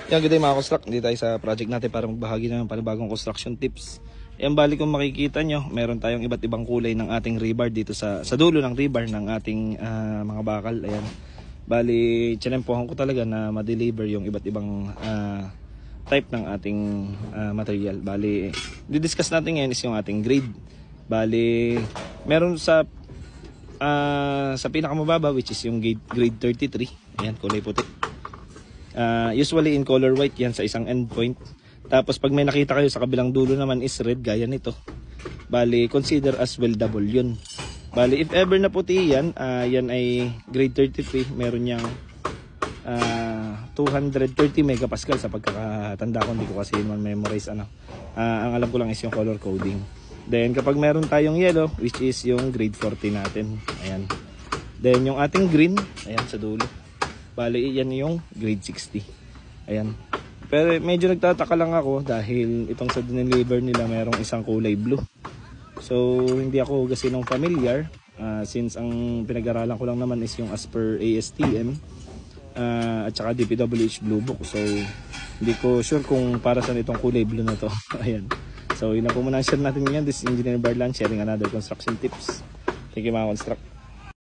Yan, good day mga construct. Hindi tayo sa project natin para magbahagi ng panibagong construction tips. Yan, bali kung makikita nyo, meron tayong iba't ibang kulay ng ating rebar dito sa dulo ng rebar ng ating mga bakal. Ayan. Bali, chinempohan ko talaga na ma-deliver yung iba't ibang type ng ating material. Bali, di-discuss natin ngayon is yung ating grade. Bali, meron sa pinakamababa, which is yung grade 33. Ayan, kulay puti. Usually in color white yan sa isang endpoint. Tapos pag may nakita kayo sa kabilang dulo naman is red, gaya nito. Bali, consider as weldable yun. Bali, if ever na puti yan, yan ay grade 33. Meron niyang 230 megapascal sa pagkakatanda ko. Hindi ko kasi naman memorize ano. Ang alam ko lang is yung color coding. Then kapag meron tayong yellow, which is yung grade 40 natin. Ayan. Then yung ating green, ayan sa dulo. Bali, yan yung grade 60. Ayan. Pero medyo nagtataka lang ako dahil itong sa deliver nila merong isang kulay blue. So, hindi ako kasi nung familiar. Since ang pinag-aralan ko lang naman is yung as per ASTM at saka DPWH Blue Book. So, hindi ko sure kung para saan itong kulay blue na to. Ayan. So, yun na po muna ang share natin ngayon. This is Engineer Barlan sharing another construction tips. Thank you mga construct.